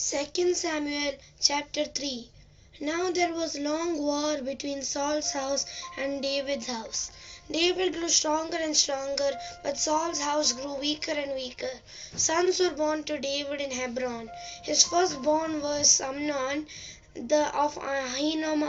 2 Samuel chapter 3. Now there was long war between Saul's house and David's house. David grew stronger and stronger, but Saul's house grew weaker and weaker. Sons were born to David in Hebron. His firstborn was Amnon of Ahinoam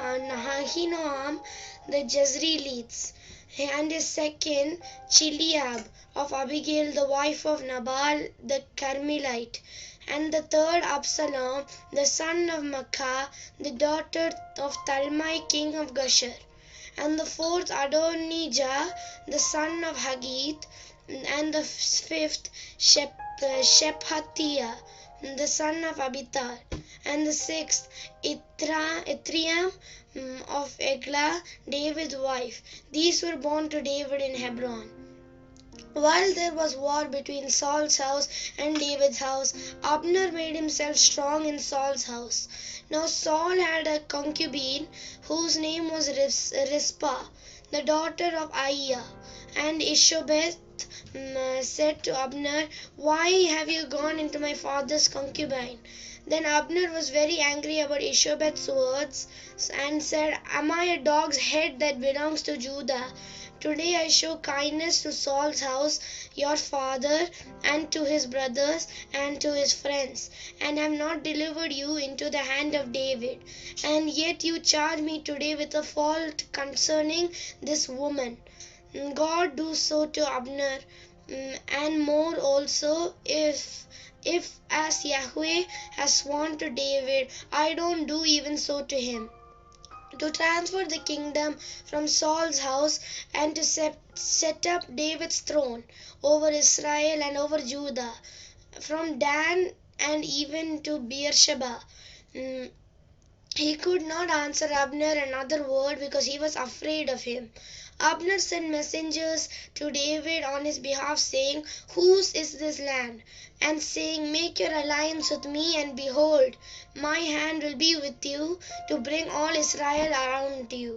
the Jezreelites, and his second Chileab of Abigail the wife of Nabal the Carmelite, and the third Absalom the son of Maacah the daughter of Talmai king of Geshur, and the fourth Adonijah the son of Haggith, and the fifth Shephatiah the son of Abital, and the sixth Ithream of Eglah, David's wife. These were born to David in Hebron. While there was war between Saul's house and David's house, Abner made himself strong in Saul's house. Now Saul had a concubine whose name was Rizpah, the daughter of Aiah. And Ishbosheth said to Abner, "Why have you gone into my father's concubine?" Then Abner was very angry about Ishbosheth's words and said, "Am I a dog's head that belongs to Judah? Today I show kindness to Saul's house, your father, and to his brothers, and to his friends, and have not delivered you into the hand of David. And yet you charge me today with a fault concerning this woman. God do so to Abner, and more also, if as Yahweh has sworn to David, I don't do even so to him, to transfer the kingdom from Saul's house and to set up David's throne over Israel and over Judah, from Dan and even to Beersheba." He could not answer Abner another word because he was afraid of him. Abner sent messengers to David on his behalf, saying, "Whose is this land?" and saying, "Make your alliance with me, and behold, my hand will be with you to bring all Israel around you."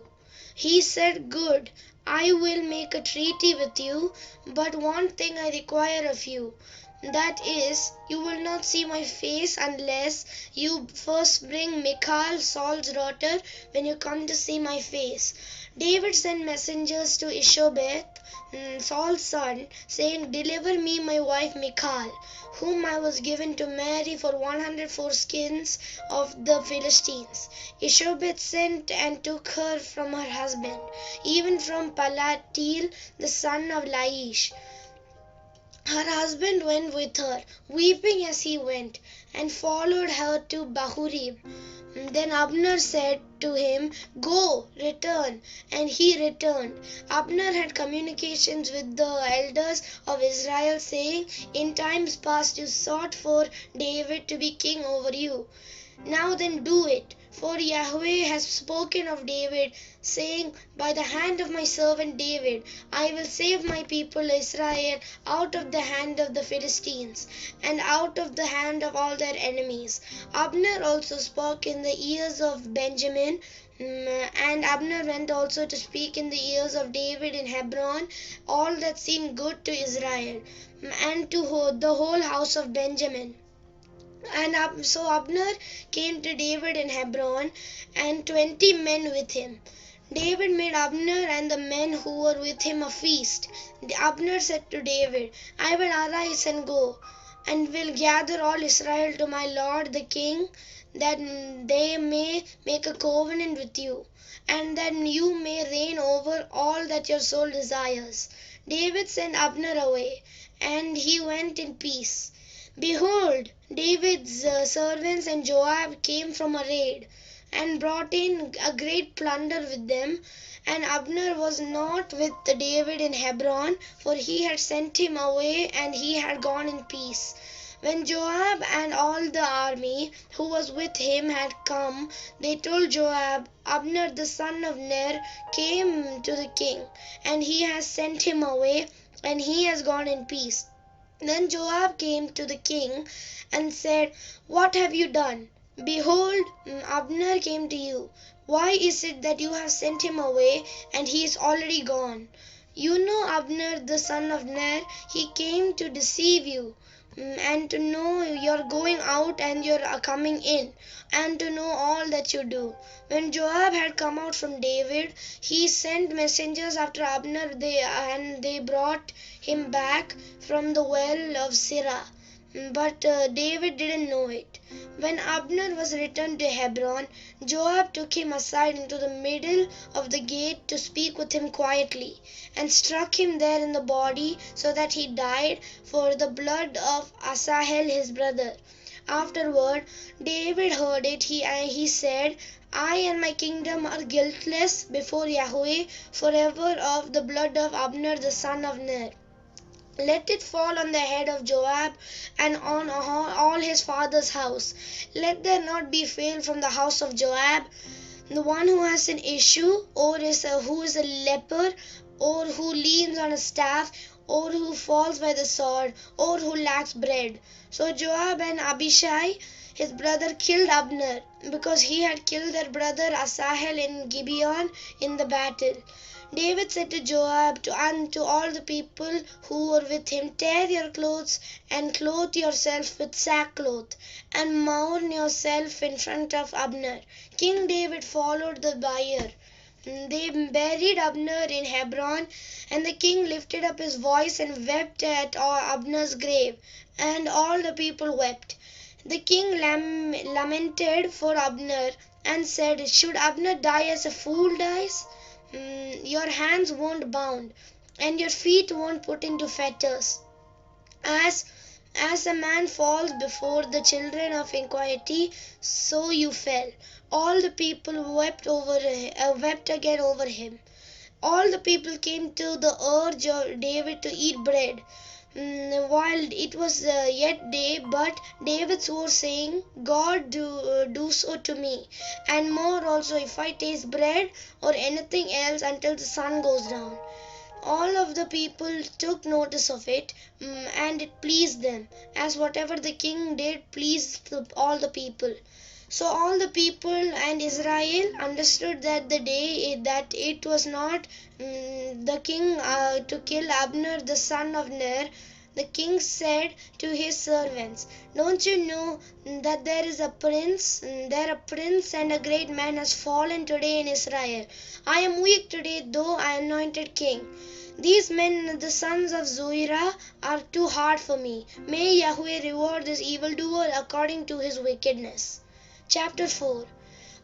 He said, "Good, I will make a treaty with you, but one thing I require of you. That is, you will not see my face unless you first bring Michal, Saul's daughter, when you come to see my face." David sent messengers to Ishbosheth, Saul's son, saying, "Deliver me my wife Michal, whom I was given to marry for 100 foreskins of the Philistines." Ishbosheth sent and took her from her husband, even from Paltiel, the son of Laish. Her husband went with her, weeping as he went, and followed her to Bahurim. Then Abner said to him, "Go, return." And he returned. Abner had communications with the elders of Israel, saying, "In times past you sought for David to be king over you. Now then do it, for Yahweh has spoken of David, saying, By the hand of my servant David, I will save my people Israel out of the hand of the Philistines, and out of the hand of all their enemies." Abner also spoke in the ears of Benjamin, and Abner went also to speak in the ears of David in Hebron all that seemed good to Israel, and to the whole house of Benjamin. And so Abner came to David in Hebron, and 20 men with him. David made Abner and the men who were with him a feast. Abner said to David, "I will arise and go, and will gather all Israel to my lord the king, that they may make a covenant with you, and that you may reign over all that your soul desires." David sent Abner away, and he went in peace. Behold, David's servants and Joab came from a raid, and brought in a great plunder with them. And Abner was not with David in Hebron, for he had sent him away, and he had gone in peace. When Joab and all the army who was with him had come, they told Joab, "Abner the son of Ner came to the king, and he has sent him away, and he has gone in peace." Then Joab came to the king and said, "What have you done? Behold, Abner came to you. Why is it that you have sent him away, and he is already gone? You know Abner the son of Ner, he came to deceive you. and to know you're going out and you're coming in, and to know all that you do. When Joab had come out from David, he sent messengers after Abner, and they brought him back from the well of Sirah. But David didn't know it. When Abner was returned to Hebron, Joab took him aside into the middle of the gate to speak with him quietly, and struck him there in the body, so that he died for the blood of Asahel his brother. Afterward, David heard it. He said, I and my kingdom are guiltless before Yahweh forever of the blood of Abner the son of Ner. Let it fall on the head of Joab and on all his father's house. Let there not be fail from the house of Joab the one who has an issue, or who is a leper, or who leans on a staff, or who falls by the sword, or who lacks bread. So Joab and Abishai his brother killed Abner, because he had killed their brother Asahel in Gibeon in the battle. David said to Joab and to all the people who were with him, Tear your clothes and clothe yourself with sackcloth, and mourn yourself in front of Abner. King David followed the bier. They buried Abner in Hebron, and the king lifted up his voice and wept at Abner's grave, and all the people wept. The king lamented for Abner and said, Should Abner die as a fool dies? Your hands won't bound, and your feet won't put into fetters. As a man falls before the children of iniquity, so you fell. All the people wept again over him. All the people came to the urge of David to eat bread, while it was yet day. But David swore, saying, God do so to me, and more also, if I taste bread or anything else until the sun goes down. All of the people took notice of it, and it pleased them, as whatever the king did pleased all the people. So all the people and Israel understood that the day that it was not the king to kill Abner the son of Ner. The king said to his servants, Don't you know that there is a prince? A prince and a great man has fallen today in Israel. I am weak today, though I am anointed king. These men, the sons of Zuirah, are too hard for me. May Yahweh reward this evildoer according to his wickedness. Chapter 4.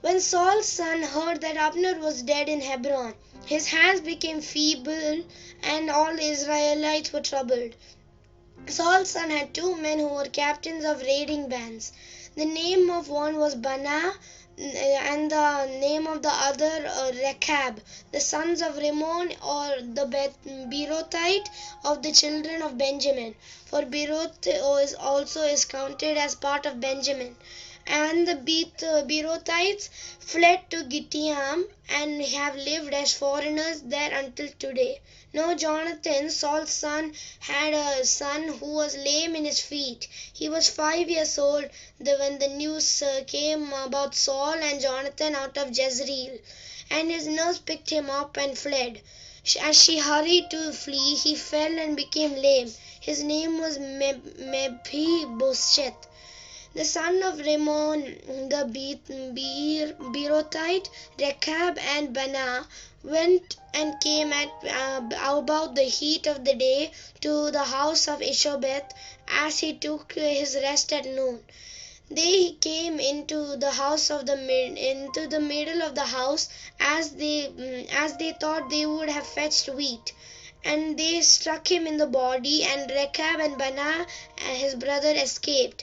When Saul's son heard that Abner was dead in Hebron, his hands became feeble, and all the Israelites were troubled. Saul's son had 2 men who were captains of raiding bands. The name of one was Bana, and the name of the other Rechab, the sons of Rimmon, or the Beerothite of the children of Benjamin. For Beeroth also is counted as part of Benjamin. And the Beerothites fled to Gittayim and have lived as foreigners there until today. Now Jonathan, Saul's son, had a son who was lame in his feet. He was 5 years old when the news came about Saul and Jonathan out of Jezreel. And his nurse picked him up and fled. As she hurried to flee, he fell and became lame. His name was Mephibosheth. The son of Rimmon, the Beerothite, Rechab and Bana, went and came at about the heat of the day to the house of Ishobeth, as he took his rest at noon. They came into the middle of the house, as they thought they would have fetched wheat. And they struck him in the body, and Rechab and Bana his brother escaped.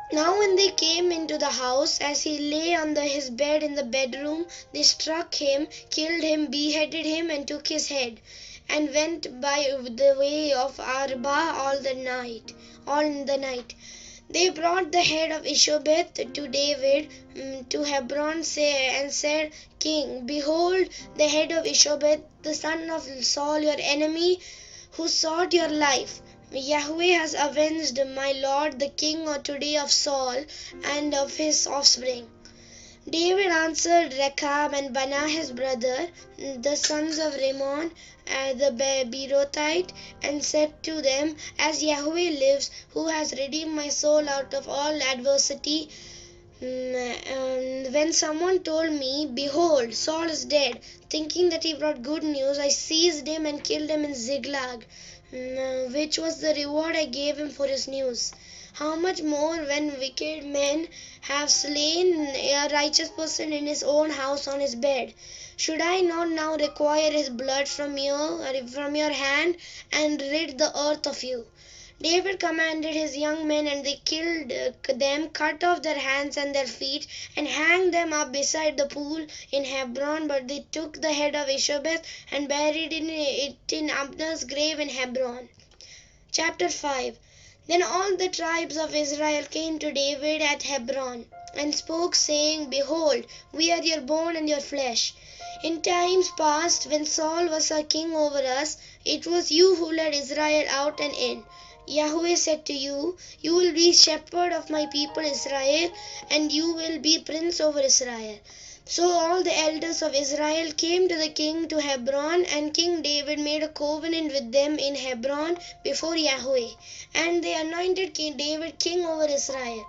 Now when they came into the house, as he lay on his bed in the bedroom, they struck him, killed him, beheaded him, and took his head, and went by the way of Arba all in the night. They brought the head of Ishobeth to David to Hebron, and said, King, behold the head of Ishobeth, the son of Saul, your enemy, who sought your life. Yahweh has avenged my lord the king today of Saul and of his offspring. David answered Rechab and Baanah his brother, the sons of Rimmon, the Beerothite, and said to them, As Yahweh lives, who has redeemed my soul out of all adversity, when someone told me, Behold, Saul is dead, thinking that he brought good news, I seized him and killed him in Ziklag, which was the reward I gave him for his news. How much more when wicked men have slain a righteous person in his own house on his bed? Should I not now require his blood from your hand, and rid the earth of you? David commanded his young men, and they killed them, cut off their hands and their feet, and hanged them up beside the pool in Hebron. But they took the head of Ishbosheth and buried it in Abner's grave in Hebron. Chapter 5. Then all the tribes of Israel came to David at Hebron, and spoke, saying, Behold, we are your bone and your flesh. In times past, when Saul was our king over us, it was you who led Israel out and in. Yahweh said to you, You will be shepherd of my people Israel, and you will be prince over Israel. So all the elders of Israel came to the king to Hebron, and King David made a covenant with them in Hebron before Yahweh, and they anointed King David king over Israel.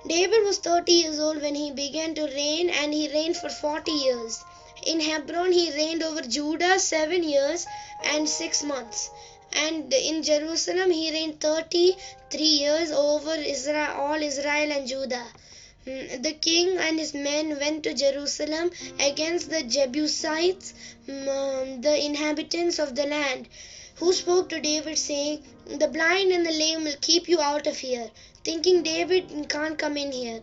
David was 30 years old when he began to reign, and he reigned for 40 years. In Hebron he reigned over Judah 7 years and 6 months. And in Jerusalem he reigned 33 years over all Israel and Judah. The king and his men went to Jerusalem against the Jebusites, the inhabitants of the land, who spoke to David, saying, The blind and the lame will keep you out of here, thinking David can't come in here.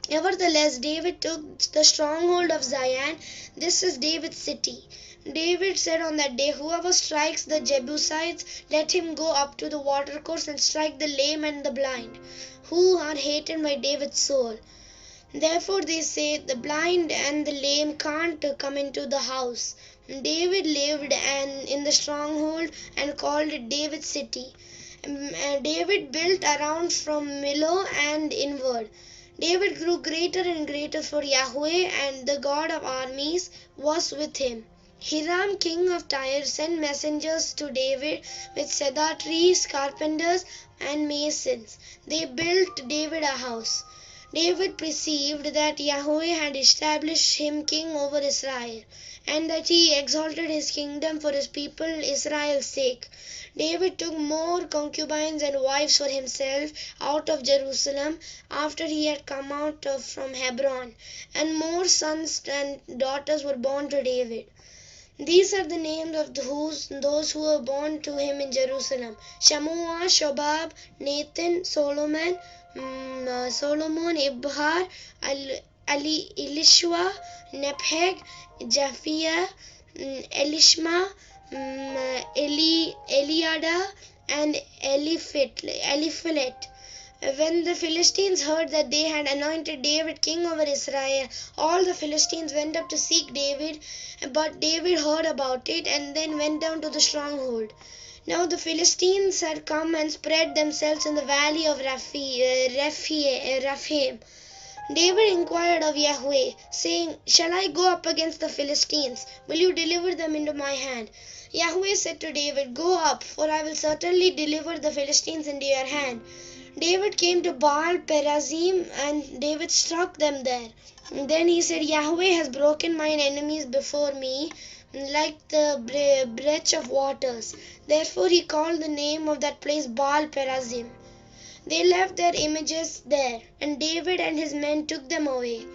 Nevertheless, David took the stronghold of Zion. This is David's city. David said on that day, Whoever strikes the Jebusites, let him go up to the watercourse and strike the lame and the blind, who are hated by David's soul. Therefore they say, The blind and the lame can't come into the house. David lived in the stronghold and called it David's city. David built around from Millo and inward. David grew greater and greater, for Yahweh, and the God of armies, was with him. Hiram king of Tyre sent messengers to David with cedar trees, carpenters, and masons. They built David a house. David perceived that Yahweh had established him king over Israel, and that he exalted his kingdom for his people Israel's sake. David took more concubines and wives for himself out of Jerusalem after he had come out from Hebron, and more sons and daughters were born to David. These are the names of those who were born to him in Jerusalem: Shammua, Shobab, Nathan, Solomon, Ibhar, Elishua, Nepheg, Japhia, Elishma, Eliada, and Eliphelet. When the Philistines heard that they had anointed David king over Israel, all the Philistines went up to seek David, but David heard about it and then went down to the stronghold. Now the Philistines had come and spread themselves in the valley of Rephaim. David inquired of Yahweh, saying, Shall I go up against the Philistines? Will you deliver them into my hand? Yahweh said to David, Go up, for I will certainly deliver the Philistines into your hand. David came to Baal Perazim, and David struck them there. Then he said, Yahweh has broken mine enemies before me like the breach of waters. Therefore he called the name of that place Baal Perazim. They left their images there, and David and his men took them away.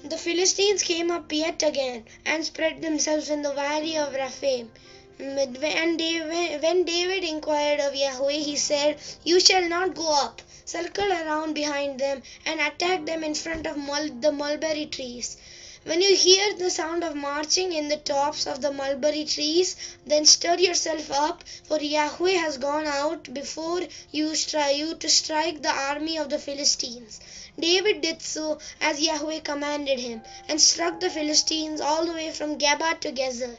The Philistines came up yet again and spread themselves in the valley of Rephaim. When David inquired of Yahweh, he said, You shall not go up. Circle around behind them and attack them in front of the mulberry trees. When you hear the sound of marching in the tops of the mulberry trees, then stir yourself up, for Yahweh has gone out before you to strike the army of the Philistines. David did so as Yahweh commanded him, and struck the Philistines all the way from Geba to Gezer.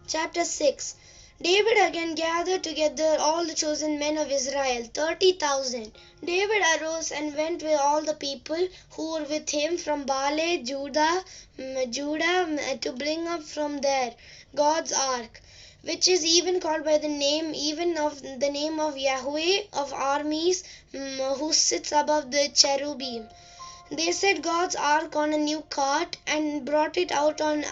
Chapter 6. David again gathered together all the chosen men of Israel, 30,000. David arose and went with all the people who were with him from Baalah, Judah, to bring up from there God's ark, which is even called by the name of Yahweh of armies, who sits above the cherubim. They set God's ark on a new cart and brought it out on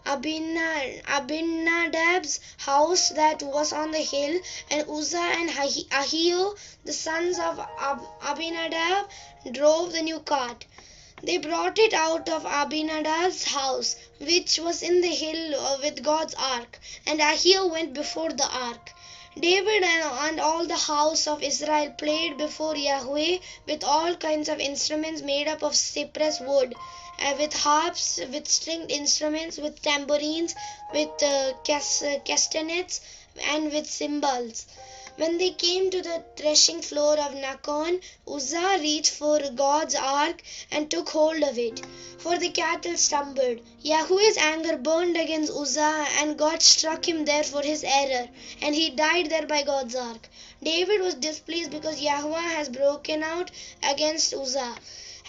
Abinadab's house that was on the hill, and Uzzah and Ahio, the sons of Abinadab, drove the new cart. They brought it out of Abinadab's house, which was in the hill, with God's ark, and Ahio went before the ark. David and all the house of Israel played before Yahweh with all kinds of instruments made up of cypress wood, with harps, with stringed instruments, with tambourines, with castanets, and with cymbals. When they came to the threshing floor of Nacon, Uzzah reached for God's ark and took hold of it, for the cattle stumbled. Yahweh's anger burned against Uzzah, and God struck him there for his error, and he died there by God's ark. David was displeased because Yahweh has broken out against Uzzah,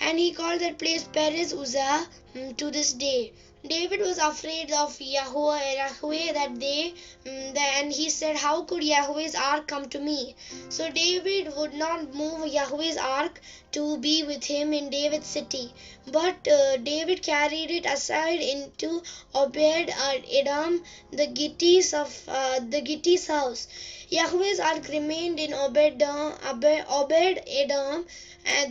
and he called that place Perez Uzzah to this day. David was afraid of Yahweh that day, and he said, "How could Yahweh's ark come to me?" So David would not move Yahweh's ark to be with him in David's city, but David carried it aside into Obed-Edom, the Gitti's house. Yahweh's ark remained in Obed-Edom,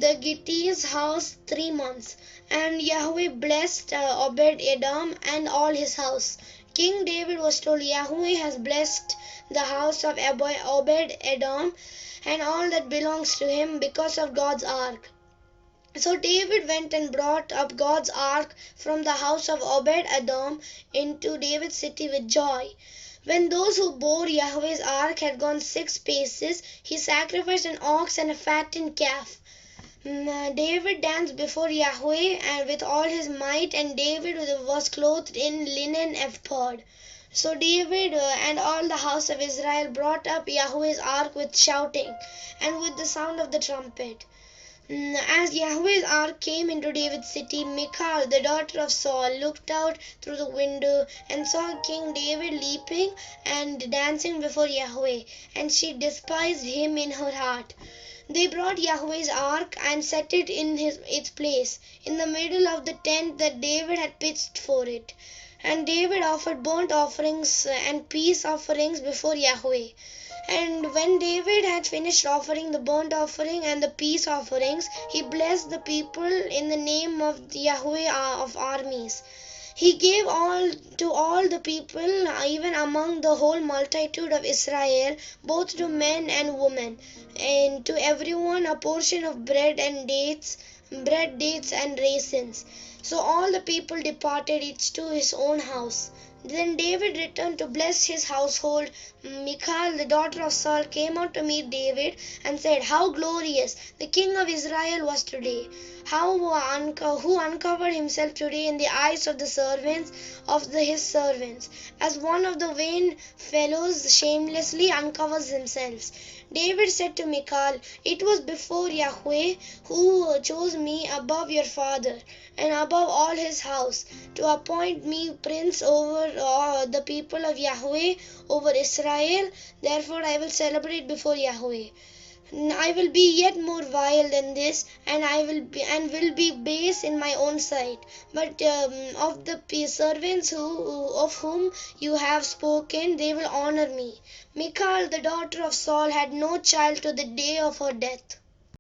the Gitti's house, 3 months. And Yahweh blessed Obed-Edom and all his house. King David was told, "Yahweh has blessed the house of Obed-Edom and all that belongs to him because of God's ark." So David went and brought up God's ark from the house of Obed-Edom into David's city with joy. When those who bore Yahweh's ark had gone 6 paces, he sacrificed an ox and a fattened calf. David danced before Yahweh and with all his might, and David was clothed in linen ephod. So David and all the house of Israel brought up Yahweh's ark with shouting and with the sound of the trumpet. As Yahweh's ark came into David's city, Michal, the daughter of Saul, looked out through the window and saw King David leaping and dancing before Yahweh, and she despised him in her heart. They brought Yahweh's ark and set it in its place, in the middle of the tent that David had pitched for it. And David offered burnt offerings and peace offerings before Yahweh. And when David had finished offering the burnt offering and the peace offerings, he blessed the people in the name of Yahweh of armies. He gave to all the people, even among the whole multitude of Israel, both to men and women, and to everyone a portion of bread, dates, and raisins. So all the people departed, each to his own house. Then David returned to bless his household. Michal, the daughter of Saul, came out to meet David and said, "How glorious the king of Israel was today! Who uncovered himself today in the eyes of the servants of his servants, as one of the vain fellows shamelessly uncovers themselves." David said to Michal, "It was before Yahweh who chose me above your father and above all his house, to appoint me prince over the people of Yahweh, over Israel. Therefore I will celebrate before Yahweh. I will be yet more vile than this, and will be base in my own sight. But of the servants of whom you have spoken, they will honor me." Michal, the daughter of Saul, had no child to the day of her death.